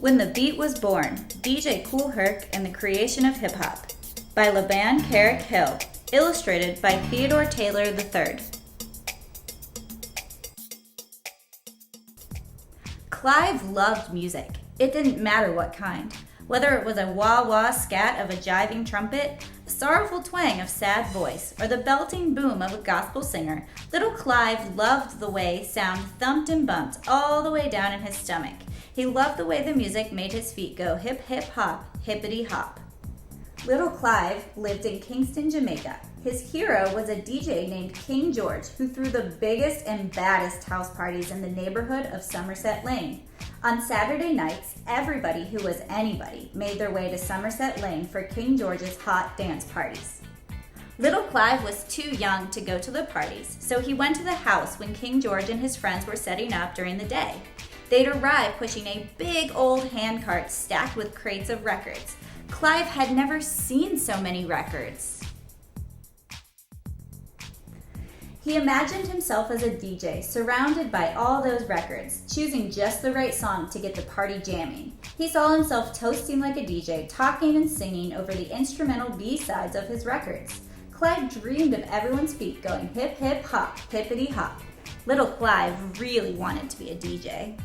When the Beat Was Born, DJ Kool Herc and the Creation of Hip Hop by Laban, Carrick, Hill, illustrated by Theodore Taylor III. Clive loved music. It didn't matter what kind. Whether it was a wah-wah scat of a jiving trumpet, a sorrowful twang of sad voice, or the belting boom of a gospel singer, little Clive loved the way sound thumped and bumped all the way down in his stomach. He loved the way the music made his feet go hip, hip, hop, hippity hop. Little Clive lived in Kingston, Jamaica. His hero was a DJ named King George who threw the biggest and baddest house parties in the neighborhood of Somerset Lane. On Saturday nights, everybody who was anybody made their way to Somerset Lane for King George's hot dance parties. Little Clive was too young to go to the parties, so he went to the house when King George and his friends were setting up during the day. They'd arrive pushing a big old handcart stacked with crates of records. Clive had never seen so many records. He imagined himself as a DJ, surrounded by all those records, choosing just the right song to get the party jamming. He saw himself toasting like a DJ, talking and singing over the instrumental B-sides of his records. Clive dreamed of everyone's feet going hip, hip, hop, hippity hop. Little Clive really wanted to be a DJ.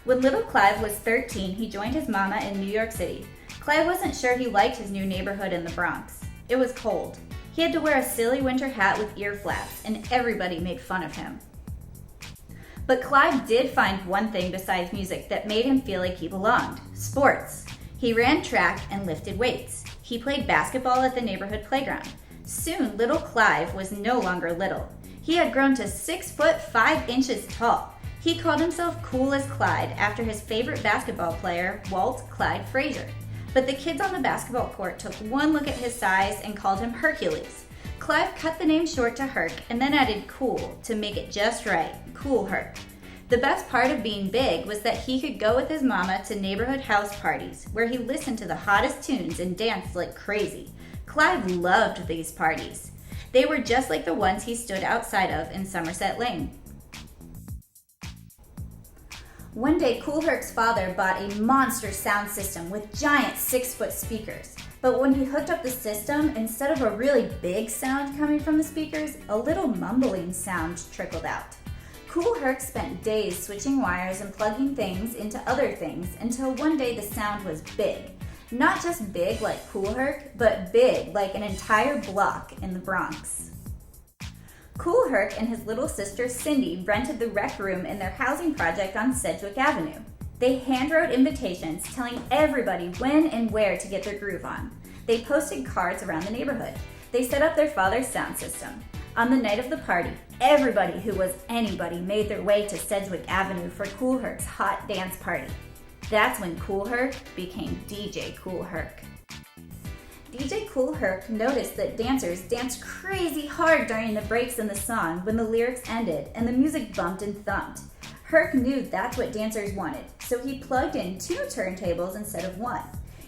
When little Clive was 13, he joined his mama in New York City. Clive wasn't sure he liked his new neighborhood in the Bronx. It was cold. He had to wear a silly winter hat with ear flaps, and everybody made fun of him. But Clive did find one thing besides music that made him feel like he belonged: sports. He ran track and lifted weights. He played basketball at the neighborhood playground. Soon, little Clive was no longer little. He had grown to 6 foot 5 inches tall. He called himself Cool as Clyde after his favorite basketball player, Walt Clyde Frazier. But the kids on the basketball court took one look at his size and called him Hercules. Clive cut the name short to Herc and then added cool to make it just right, Kool Herc. The best part of being big was that he could go with his mama to neighborhood house parties where he listened to the hottest tunes and danced like crazy. Clive loved these parties. They were just like the ones he stood outside of in Somerset Lane. One day, Kool Herc's father bought a monster sound system with giant 6-foot speakers. But when he hooked up the system, instead of a really big sound coming from the speakers, a little mumbling sound trickled out. Kool Herc spent days switching wires and plugging things into other things until one day the sound was big. Not just big like Kool Herc, but big like an entire block in the Bronx. Kool Herc and his little sister Cindy rented the rec room in their housing project on Sedgwick Avenue. They handwrote invitations telling everybody when and where to get their groove on. They posted cards around the neighborhood. They set up their father's sound system. On the night of the party, everybody who was anybody made their way to Sedgwick Avenue for Kool Herc's hot dance party. That's when Kool Herc became DJ Kool Herc. DJ Kool Herc noticed that dancers danced crazy hard during the breaks in the song when the lyrics ended and the music bumped and thumped. Herc knew that's what dancers wanted, so he plugged in 2 turntables instead of 1.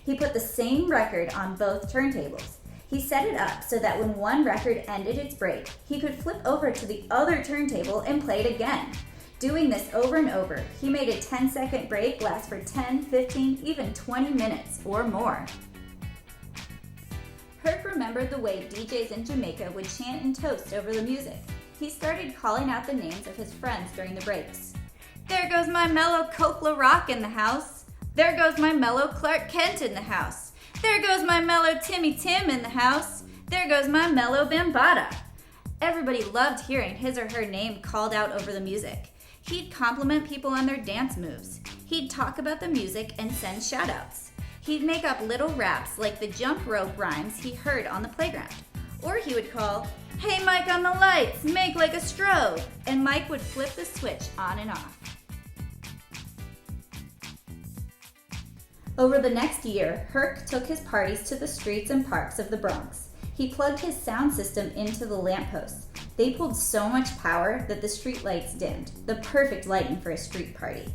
He put the same record on both turntables. He set it up so that when one record ended its break, he could flip over to the other turntable and play it again. Doing this over and over, he made a 10-second break last for 10, 15, even 20 minutes or more. Herc remembered the way DJs in Jamaica would chant and toast over the music. He started calling out the names of his friends during the breaks. There goes my mellow Coke La Rock in the house. There goes my mellow Clark Kent in the house. There goes my mellow Timmy Tim in the house. There goes my mellow Bambata. Everybody loved hearing his or her name called out over the music. He'd compliment people on their dance moves. He'd talk about the music and send shout-outs. He'd make up little raps like the jump rope rhymes he heard on the playground. Or he would call, "Hey Mike on the lights, make like a strobe," and Mike would flip the switch on and off. Over the next year, Herc took his parties to the streets and parks of the Bronx. He plugged his sound system into the lampposts. They pulled so much power that the street lights dimmed, the perfect lighting for a street party.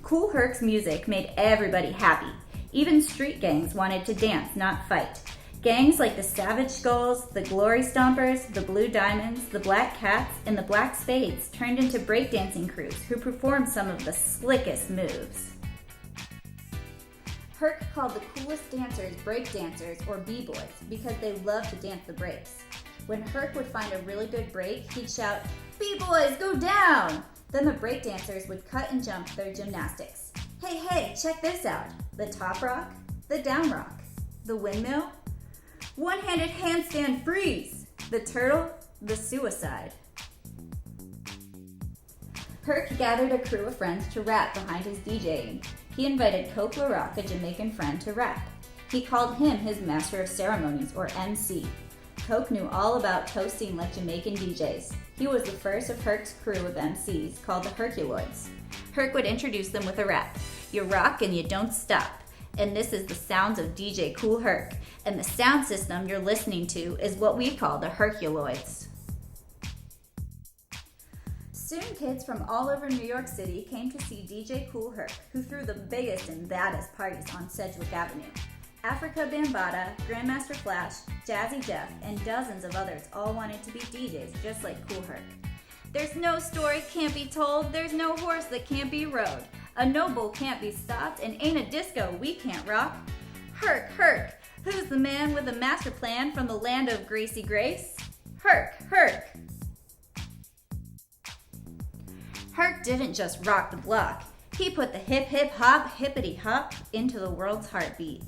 Kool Herc's music made everybody happy. Even street gangs wanted to dance, not fight. Gangs like the Savage Skulls, the Glory Stompers, the Blue Diamonds, the Black Cats, and the Black Spades turned into breakdancing crews who performed some of the slickest moves. Herc called the coolest dancers breakdancers or b-boys because they loved to dance the breaks. When Herc would find a really good break, he'd shout, "B-boys, go down!" Then the breakdancers would cut and jump their gymnastics. Hey, check this out. The top rock, the down rock, the windmill, one-handed handstand freeze, the turtle, the suicide. Herc gathered a crew of friends to rap behind his DJing. He invited Coke LaRock, a Jamaican friend, to rap. He called him his master of ceremonies, or MC. Coke knew all about toasting like Jamaican DJs. He was the first of Herc's crew of MCs, called the Herculoids. Herc would introduce them with a rap. You rock and you don't stop. And this is the sounds of DJ Kool Herc. And the sound system you're listening to is what we call the Herculoids. Soon kids from all over New York City came to see DJ Kool Herc, who threw the biggest and baddest parties on Sedgwick Avenue. Africa Bambaataa, Grandmaster Flash, Jazzy Jeff, and dozens of others all wanted to be DJs just like Kool Herc. There's no story can't be told, there's no horse that can't be rode. A noble can't be stopped, and ain't a disco we can't rock. Herc, who's the man with a master plan from the land of Gracie Grace? Herc. Herc didn't just rock the block. He put the hip hop hippity hop into the world's heartbeat.